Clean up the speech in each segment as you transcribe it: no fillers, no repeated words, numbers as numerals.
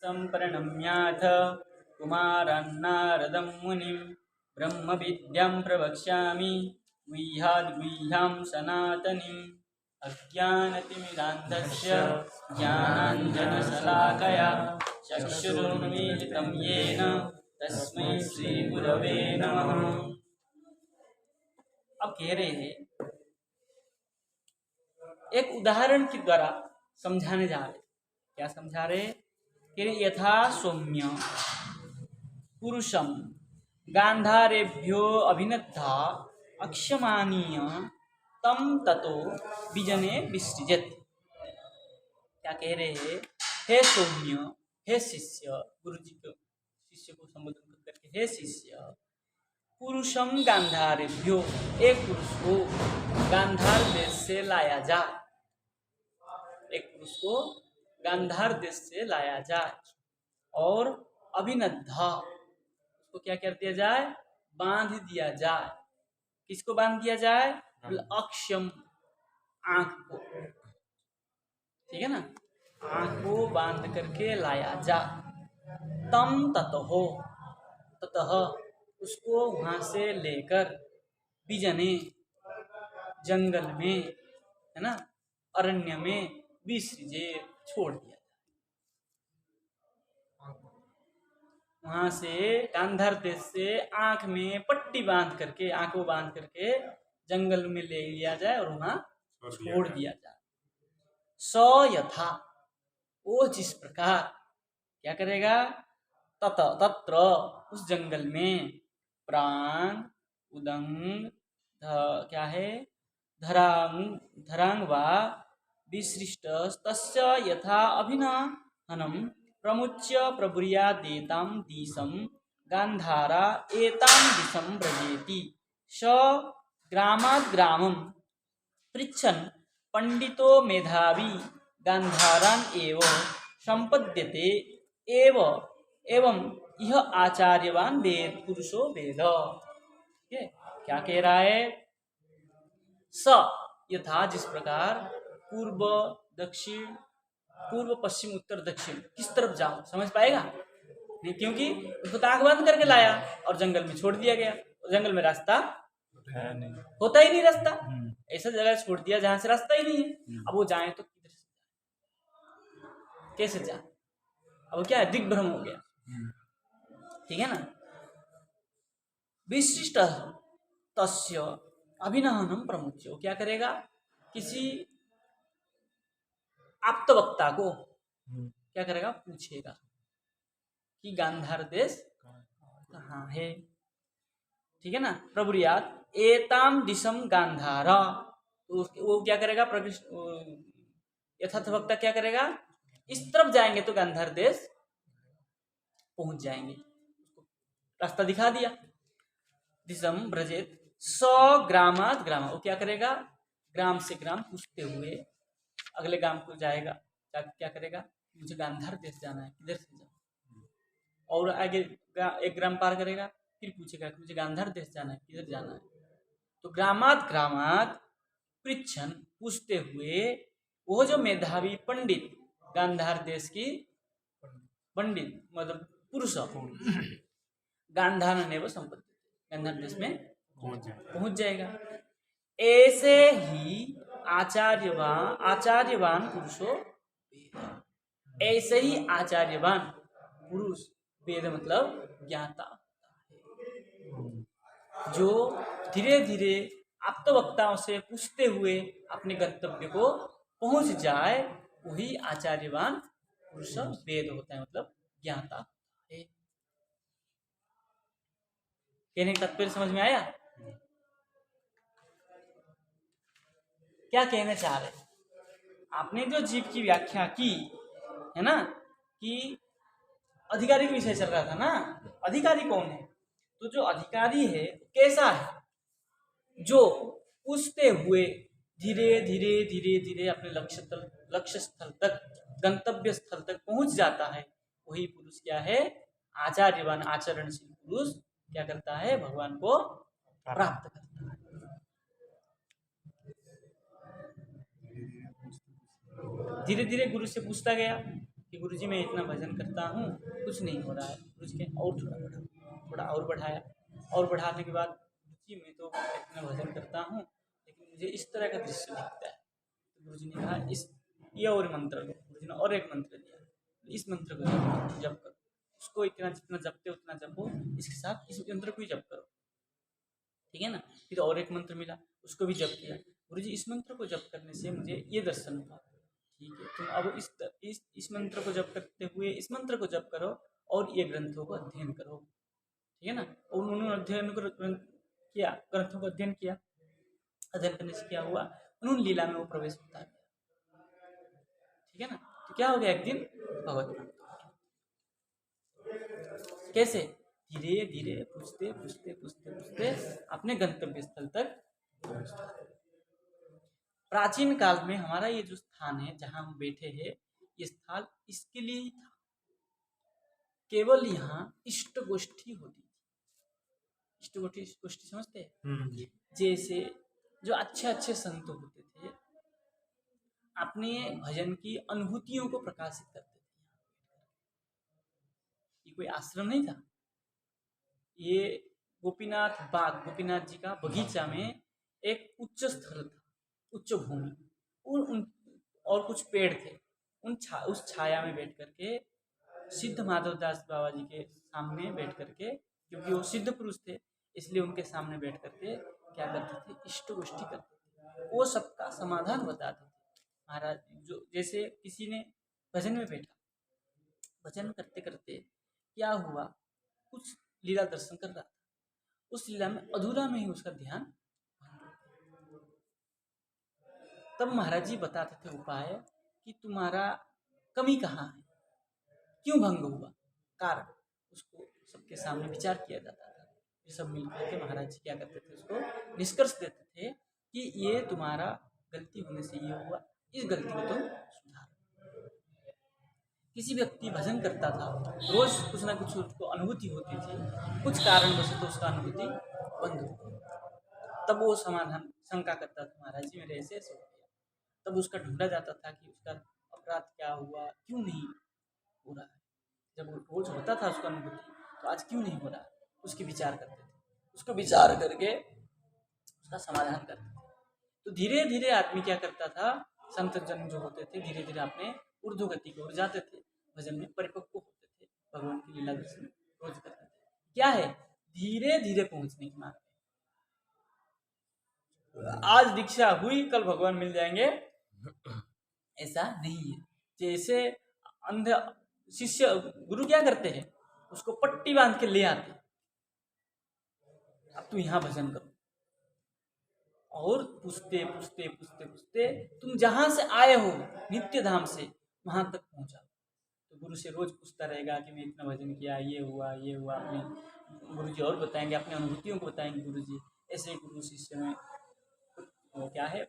सम्प्रणम्याथ कुमारान्नारदं मुनिं ब्रह्मविद्यां प्रवक्ष्यामि गुह्याद्गुह्यां सनातनीम् अज्ञानतिमिरान्धस्य ज्ञानाञ्जनशलाकया चक्षुरुन्मीलितं येन तस्मै श्रीगुरवे नमः। अब कह रहे हैं, एक उदाहरण के द्वारा समझाने जा रहे। क्या समझा रहे कि यथा सौम्य पुरुषम गांधारेभ्यो अभिनद्धा अक्षमानीय तम ततो विजने विसृजत। क्या कह रहे हैं? हे सौम्य, हे शिष्य, गुरु जी को शिष्य को संबोधन करके, हे शिष्य, पुरुषम गांधारेभ्यो, एक पुरुष को गांधार देश से लाया जाए, एक पुरुष को गांधार देश से लाया जाए और अभिनद्धा, उसको क्या कर दिया जाए? बांध दिया जाए। किसको बांध दिया जाए? अक्षम, आंख को, ठीक है ना, आंख को बांध करके लाया जाए। तम ततः उसको वहां से लेकर बिजने, जंगल में, है ना, अरण्य में, विसृजे, छोड़ दिया। वहां से गांधार देश से आंख में पट्टी बांध करके, आंख को बांध करके जंगल में ले लिया जाए और वहां छोड़ दिया जाए। स यथा, वो जिस प्रकार क्या करेगा? तत्र, उस जंगल में, प्राण उदंग क्या है, धरांग वा विसृष्ट तस्य यथा अभिनहनम प्रमुच्य प्रभुर्यादेतां दिशं गांधारा एतां दिशं व्रजेति। स ग्रामात् ग्रामं पृच्छन् पंडितो मेधावी गांधारान् एव संपद्यते एवं यह आचार्यवान वेद पुरुषो वेद। क्या कह रहा है? स यथा, जिस प्रकार, पूर्व दक्षिण, पूर्व पश्चिम उत्तर दक्षिण, किस तरफ जाओ, समझ पाएगा नहीं, क्योंकि उसको ताक बंद करके लाया और जंगल में छोड़ दिया गया। जंगल में रास्ता होता ही नहीं, रास्ता ऐसा जगह छोड़ दिया जहां से रास्ता ही नहीं है। अब वो जाए तो किधर से, कैसे जाए? अब क्या है? दिग्भ्रम हो गया, ठीक है ना। विशिष्ट तस्य अभिनहनम प्रमुच्य, वो क्या करेगा? किसी आप्तवक्ता को क्या करेगा? पूछेगा कि गांधार देश कहाँ है, ठीक है ना। प्रभुर्यात् एताम दिशम गांधारा, तो वो क्या करेगा? यथार्थ वक्ता क्या करेगा? इस तरफ जाएंगे तो गांधार देश पहुंच जाएंगे, रास्ता दिखा दिया। दिशम ब्रजेत स ग्रामात् ग्राम, वो क्या करेगा? ग्राम से ग्राम पूछते हुए अगले ग्राम को जाएगा। क्या करेगा? मुझे गांधार देश जाना है, किधर से जाऊं? और आगे एक ग्राम पार करेगा, फिर पूछेगा मुझे गांधार देश जाना है, किधर जाना है? तो ग्रामात् पृच्छन, पूछते हुए, वो जो मेधावी पंडित, गांधार देश की पंडित मतलब पुरुष, गांधार ने वो संपत्ति गांधार देश में पहुंच जाएगा। ऐसे ही आचार्यवान पुरुषो, ऐसे ही आचार्यवान पुरुष, वेद मतलब ज्ञाता, जो धीरे धीरे आप्तवक्ताओं से पूछते हुए अपने गंतव्य को पहुंच जाए, वही आचार्यवान पुरुष वेद होता है, मतलब ज्ञाता है। कहने का तात्पर्य समझ में आया? क्या कहना चाह रहे? आपने जो जीव की व्याख्या की है ना, कि अधिकारी का विषय चल रहा था ना, अधिकारी कौन है? तो जो अधिकारी है कैसा है? जो पूछते हुए धीरे धीरे अपने लक्ष्य स्थल तक, गंतव्य स्थल तक पहुंच जाता है, वही पुरुष क्या है? आचार्यवान, आचरणशील पुरुष क्या करता है? भगवान को प्राप्त करता है। धीरे धीरे गुरु से पूछता गया कि गुरुजी मैं इतना भजन करता हूँ, कुछ नहीं हो रहा है। गुरुजी के और थोड़ा बढ़ाओ, थोड़ा और बढ़ाया, और बढ़ाने के बाद गुरुजी मैं तो इतना भजन करता हूँ लेकिन मुझे इस तरह का दृश्य दिखता है। तो गुरुजी ने कहा इस ये और मंत्र लो। गुरुजी ने और एक मंत्र दिया, इस मंत्र को जप करो, उसको इतना जितना जपते उतना जपो, इसके साथ इस मंत्र को ही जप करो, ठीक है ना। फिर और एक मंत्र मिला, उसको भी जप किया। गुरुजी इस मंत्र को जप करने से मुझे ये दर्शन हुआ, ठीक है तुम अब इस मंत्र को जप करते हुए इस मंत्र को जप करो और ये ग्रंथों को अध्ययन करो, ठीक है ना। और उन्होंने अध्ययन को किया, ग्रंथों को अध्ययन किया। अध्ययन करने से क्या हुआ, उन्होंने लीला में वो प्रवेश होता है, ठीक है ना। तो क्या हो गया, एक दिन भगवत प्राप्त हो गया। कैसे, धीरे धीरे पूछते पूछते पूछते पूछते अपने गंतव्य स्थल तक पहुंचता है। प्राचीन काल में हमारा ये जो स्थान है जहाँ हम बैठे हैं, ये स्थान इसके लिए ही था। केवल यहाँ इष्ट गोष्ठी होती थी। इष्ट गोष्ठी समझते हैं? जैसे जो अच्छे अच्छे संत होते थे अपने भजन की अनुभूतियों को प्रकाशित करते थे। ये कोई आश्रम नहीं था, ये गोपीनाथ बाग, गोपीनाथ जी का बगीचा में एक उच्च स्थल था, उच्च भूमि, और कुछ पेड़ थे। उस छाया में बैठ करके सिद्ध माधवदास बाबा जी के सामने बैठ करके, क्योंकि वो सिद्ध पुरुष थे इसलिए उनके सामने बैठ करके क्या करते थे, इष्ट गोष्ठी करते थे। वो सबका समाधान बताते थे। महाराज जो जैसे किसी ने भजन में बैठा, भजन करते करते क्या हुआ, कुछ लीला दर्शन कर रहा था, उस लीला में अधूरा में ही उसका ध्यान, तब महाराज जी बताते थे उपाय कि तुम्हारा कमी कहाँ है, क्यों भंग हुआ, कारण उसको सबके सामने विचार किया जाता था। ये सब मिलकर के महाराज जी क्या करते थे, उसको निष्कर्ष देते थे कि ये तुम्हारा गलती होने से ये हुआ, इस गलती को तुम सुधारो। किसी व्यक्ति भजन करता था, रोज कुछ ना कुछ उसको अनुभूति होती थी, कुछ कारण वजह तो उसका अनुभूति बंद हो गई, तब वो समाधान शंका करता था, महाराज जी मेरे ऐसे ऐसे हो गया। तब उसका ढूंढा जाता था कि उसका अपराध क्या हुआ, क्यों नहीं हो रहा है। जब वो रोज होता था उसका अनुभूति, तो आज क्यों नहीं हो रहा है, उसकी विचार करते थे, उसको विचार करके उसका समाधान करते थे। तो धीरे धीरे आदमी क्या करता था, संत जन जो होते थे धीरे धीरे अपने ऊर्ध्व गति की ओर जाते थे, भजन में परिपक्व होते थे, भगवान की लीला दर्शन रोज करते थे। क्या है, धीरे धीरे पहुंचने की मार्ग। आज दीक्षा हुई कल भगवान मिल जाएंगे, ऐसा नहीं है। जैसे अंध शिष्य, गुरु क्या करते हैं, उसको पट्टी बांध के ले आते, अब तू यहाँ भजन करो, और पूछते पूछते पूछते पूछते तुम जहां से आए हो नित्य धाम से वहां तक पहुंचा। तो गुरु से रोज पूछता रहेगा कि मैं इतना भजन किया, ये हुआ ये हुआ। अपने गुरु जी और बताएंगे, अपनी अनुभूतियों को बताएंगे गुरु जी। ऐसे गुरु शिष्य में वो क्या है,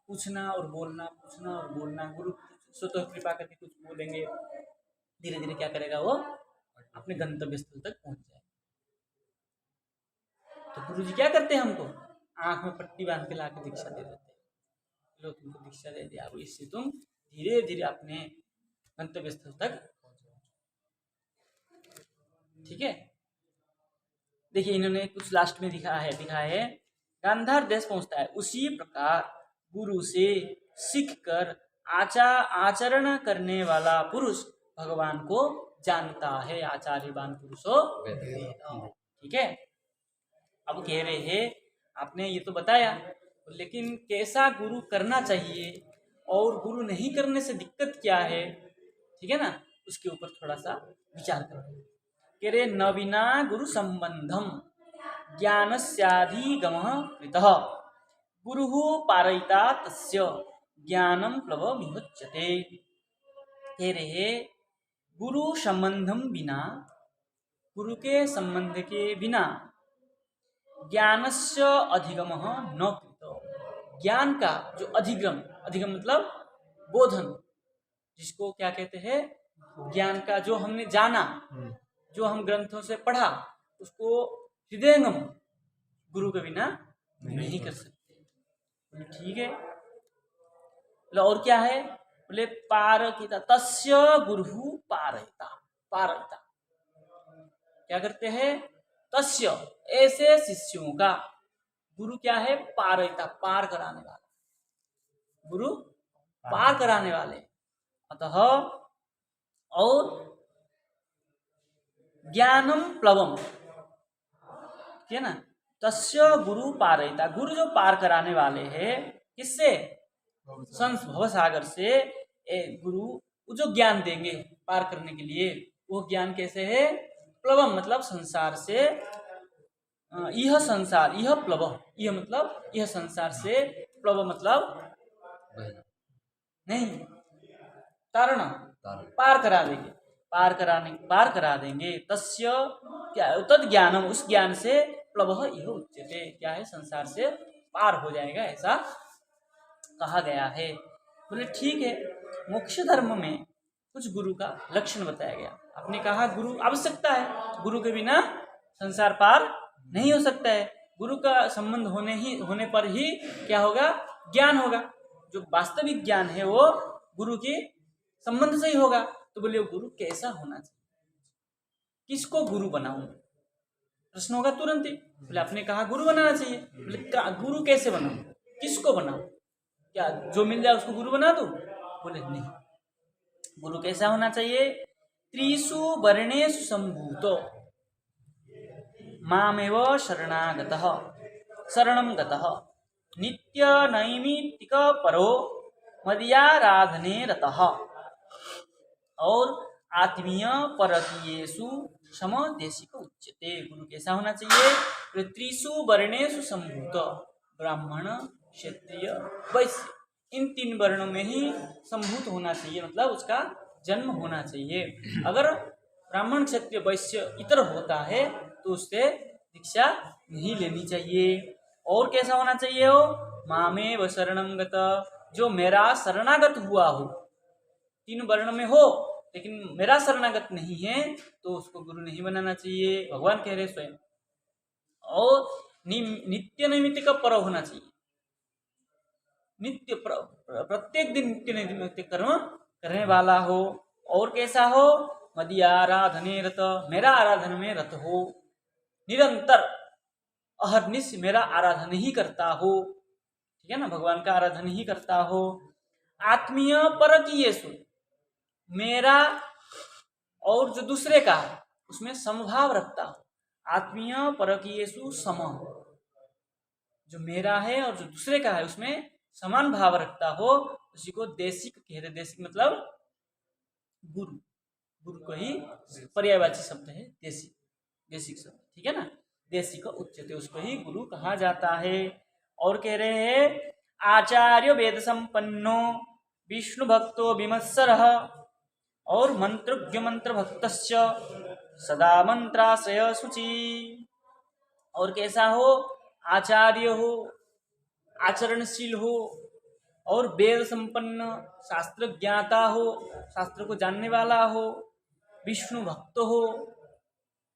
पूछना और बोलना, पूछना और बोलना। गुरु स्वतः कृपा करके कुछ बोलेंगे, धीरे धीरे क्या करेगा, वो अपने गंतव्य स्थल तक पहुंच जाए। तो गुरु जी क्या करते हैं, हमको आंख में पट्टी बांध के लाके दीक्षा दे देते हैं, लो तुमको दीक्षा दे दिया, अब इससे तुम धीरे धीरे अपने गंतव्य स्थल तक, ठीक है। देखिए इन्होंने कुछ लास्ट में दिखा है गांधार देश पहुंचता है, उसी प्रकार गुरु से सीख कर आचरण करने वाला पुरुष भगवान को जानता है। आचार्यवान पुरुषो, ठीक है। अब कह रहे हैं आपने ये तो बताया, लेकिन कैसा गुरु करना चाहिए और गुरु नहीं करने से दिक्कत क्या है, ठीक है ना, उसके ऊपर थोड़ा सा विचार करें। कह रहे नवीना गुरु संबंधम ज्ञानस्याधिगमः कृतः गुरुः पारयिता तस्य ज्ञानम प्लवमिहोच्यते। कह रहे गुरु संबंधम बिना, गुरु के संबंध के बिना ज्ञानस्य अधिगमः न कृत, ज्ञान का जो अधिगम, अधिगम मतलब बोधन, जिसको क्या कहते हैं, ज्ञान का जो हमने जाना, जो हम ग्रंथों से पढ़ा, उसको हृदयंगम गुरु के बिना नहीं कर सकते। ठीक है, और क्या है, बोले पारयिता, तस्य गुरु पारयिता। पारयिता क्या करते हैं? तस्य, ऐसे शिष्यों का, गुरु क्या है? पारयिता, पार कराने वाला, गुरु पार कराने वाले। अतः और ज्ञानम प्लवम, ठीक है ना, तस्य गुरु पारयिता, गुरु जो पार कराने वाले हैं, किससे? भव सागर से। गुरु जो ज्ञान देंगे पार करने के लिए, वो ज्ञान कैसे है? प्लवम मतलब संसार से, यह संसार, यह प्लव, यह मतलब यह संसार से, प्लव मतलब नहीं, तारण, पार करा देंगे, पार करा देंगे। तस्य क्या? तद ज्ञानम, उस ज्ञान से, प्लव यह उच्यते, क्या है? संसार से पार हो जाएगा, ऐसा कहा गया है। बोले ठीक है, मोक्ष धर्म में कुछ गुरु का लक्षण बताया गया। आपने कहा गुरु आवश्यकता है, गुरु के बिना संसार पार नहीं हो सकता है। गुरु का संबंध होने पर ही क्या होगा? ज्ञान होगा। जो वास्तविक ज्ञान है वो गुरु के संबंध से ही होगा। तो बोले गुरु कैसा होना चाहिए, किसको गुरु बनाऊं? प्रश्न होगा तुरंत ही। बोले आपने कहा गुरु बनाना चाहिए, बोले गुरु कैसे बनाऊं, किसको बनाऊं? क्या जो मिल जाए उसको गुरु बना दूं? बोले नहीं, गुरु कैसा होना चाहिए? त्रिषु वर्णेषु संभूतो मामेव शरणागतः शरणं गतः नित्य नैमित्तिक परो मदीयाराधने रतः और आत्मीय परकीयेषु समदेशिक उच्यते। गुरु कैसा होना चाहिए? त्रिषु वर्णेषु संभूत, ब्राह्मण, क्षत्रिय, वैश्य, इन 3 वर्णों में ही संभूत होना चाहिए, मतलब उसका जन्म होना चाहिए। अगर ब्राह्मण, क्षत्रिय, वैश्य इतर होता है तो उससे दीक्षा नहीं लेनी चाहिए। और कैसा होना चाहिए? हो मामेव शरणं गत, जो मेरा शरणागत हुआ हो। 3 वर्ण में हो लेकिन मेरा शरणागत नहीं है तो उसको गुरु नहीं बनाना चाहिए, भगवान कह रहे स्वयं। और नित्य नैमित्तिक पर होना चाहिए, नित्य प्रत्येक दिन नित्य नैमित्तिक कर्म करने वाला हो। और कैसा हो? मदीय आराधने रत, मेरा आराधन में रत हो, निरंतर अहर्निश मेरा आराधन ही करता हो, ठीक है ना, भगवान का आराधन ही करता हो। आत्मीय परकीयेषु, मेरा और जो दूसरे का है उसमें समभाव रखता हो। आत्मीय परकीयेषु सम, जो मेरा है और जो दूसरे का है उसमें समान भाव रखता हो, उसी को देशिक कहते। देशिक मतलब गुरु, गुरु को ही पर्यायवाची शब्द है देशिक, देशिक शब्द, ठीक है ना, देशिक उच्यते, उसको ही गुरु कहा जाता है। और कह रहे हैं आचार्य वेद संपन्नो विष्णु भक्तो विमत्सरः और मंत्रज्ञ मंत्र भक्तस्य सदा मंत्राश्रय शुचि। और कैसा हो? आचार्य हो, आचरणशील हो और वेद संपन्न, शास्त्र ज्ञाता हो, शास्त्र को जानने वाला हो, विष्णु भक्त हो,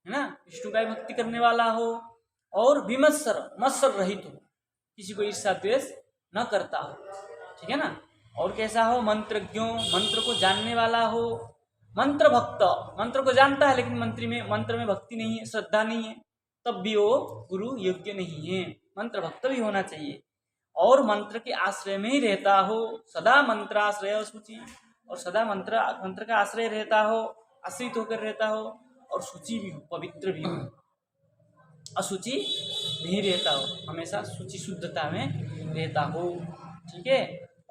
है ना, विष्णु का भक्ति करने वाला हो, और विमत्सर, मत्सर रहित हो, किसी को ईर्ष्या द्वेष न करता हो, ठीक है ना। और कैसा हो? मंत्रज्ञों, मंत्र को जानने वाला हो, मंत्र भक्त, मंत्र को जानता है लेकिन मंत्र में भक्ति नहीं है, श्रद्धा नहीं है, तब भी वो गुरु योग्य नहीं है। मंत्र भक्त भी होना चाहिए और मंत्र के आश्रय में ही रहता हो, सदा मंत्राश्रय शुचि, और सदा मंत्र का आश्रय रहता हो, आश्रित होकर रहता हो, और शुचि भी हो, पवित्र भी हो, अशुचि नहीं रहता हो, हमेशा शुचि शुद्धता में रहता हो, ठीक है।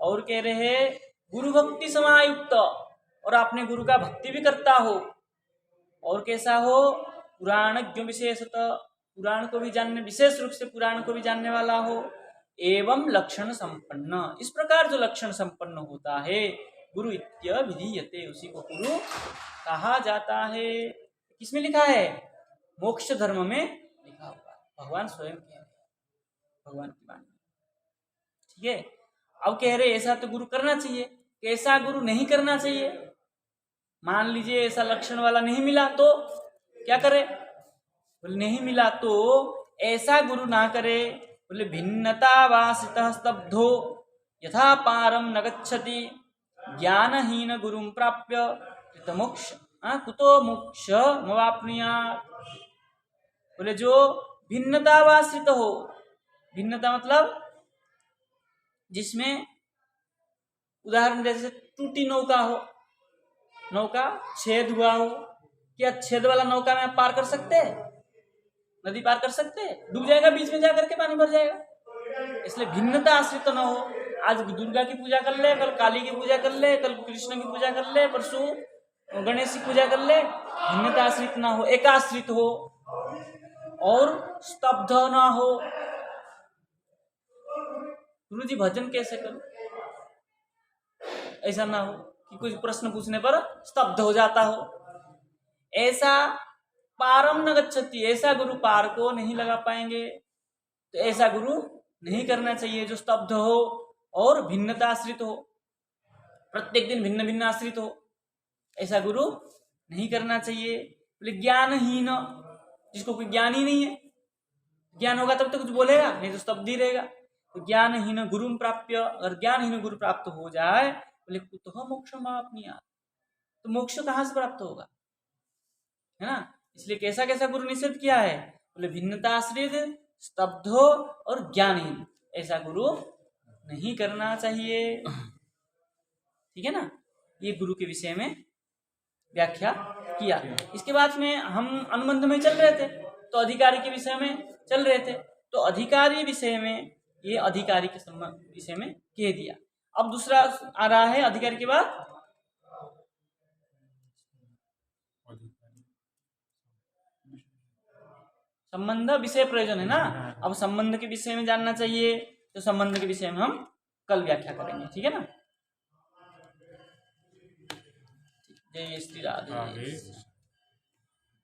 और कह रहे हैं गुरु भक्ति समायुक्त, और आपने गुरु का भक्ति भी करता हो। और कैसा हो? पुराणज्ञ विशेषतः, पुराण को भी जानने, विशेष रूप से पुराण को भी जानने वाला हो, एवं लक्षण संपन्न, इस प्रकार जो लक्षण संपन्न होता है गुरु इत्यभिधीयते, उसी को गुरु कहा जाता है। किसमें लिखा है? मोक्ष धर्म में लिखा हुआ, भगवान स्वयं कह रहे, भगवान की वाणी, ठीक है। अब कह रहे ऐसा तो गुरु करना चाहिए, कैसा गुरु नहीं करना चाहिए? मान लीजिए ऐसा लक्षण वाला नहीं मिला तो क्या करे? बोले नहीं मिला तो ऐसा गुरु ना करे। बोले भिन्नता वासितः स्तब्धो यथा पारम न गच्छति ज्ञानहीन गुरुं प्राप्य कृतमोक्ष कुतो मोक्ष मवाप्नुयात्। बोले जो भिन्नतावाश्रित हो, भिन्नता मतलब जिसमें उदाहरण जैसे टूटी नौका हो, नौका छेद हुआ हो, क्या छेद वाला नौका में आप पार कर सकते हैं? नदी पार कर सकते हैं? डूब जाएगा, बीच में जाकर के पानी भर जाएगा। इसलिए भिन्नता आश्रित न हो। आज दुर्गा की पूजा कर ले, कल काली की पूजा कर ले, कल कृष्ण की पूजा कर ले, परसों गणेश की पूजा कर ले, भिन्नता आश्रित ना हो, एकाश्रित हो और स्तब्ध ना हो। गुरु जी भजन कैसे करूं? ऐसा ना हो कि कुछ प्रश्न पूछने पर स्तब्ध हो जाता हो। ऐसा पारम न गच्छति, ऐसा गुरु पार को नहीं लगा पाएंगे। तो ऐसा गुरु नहीं करना चाहिए जो स्तब्ध हो और भिन्नता आश्रित हो, प्रत्येक दिन भिन्न भिन्न आश्रित हो। ऐसा गुरु नहीं करना चाहिए। बोले ज्ञानहीन, जिसको कोई ज्ञान ही नहीं है, ज्ञान होगा तब तो कुछ बोलेगा, नहीं तो स्तब्ध ही रहेगा। तो ज्ञानहीन गुरु प्राप्य, अगर ज्ञानहीन गुरु प्राप्त हो जाए, बोले कुतः मोक्षम अपनीयात्, तो मोक्ष कहाँ से प्राप्त होगा, है ना। इसलिए कैसा कैसा गुरु निषेध किया है? बोले भिन्नता आश्रित, स्तब्धो और ज्ञानहीन, ऐसा गुरु नहीं करना चाहिए। ठीक है ना। ये गुरु के विषय में व्याख्या किया। इसके बाद में हम अनुबंध में चल रहे थे, तो अधिकारी के विषय में चल रहे थे, तो अधिकारी विषय में ये अधिकारी के विषय में कह दिया। अब दूसरा आ रहा है अधिकारी के बाद संबंध विषय प्रयोजन, है ना। अब संबंध के विषय में जानना चाहिए, तो संबंध के विषय में हम कल व्याख्या करेंगे। ठीक है ना। जय श्री राधे।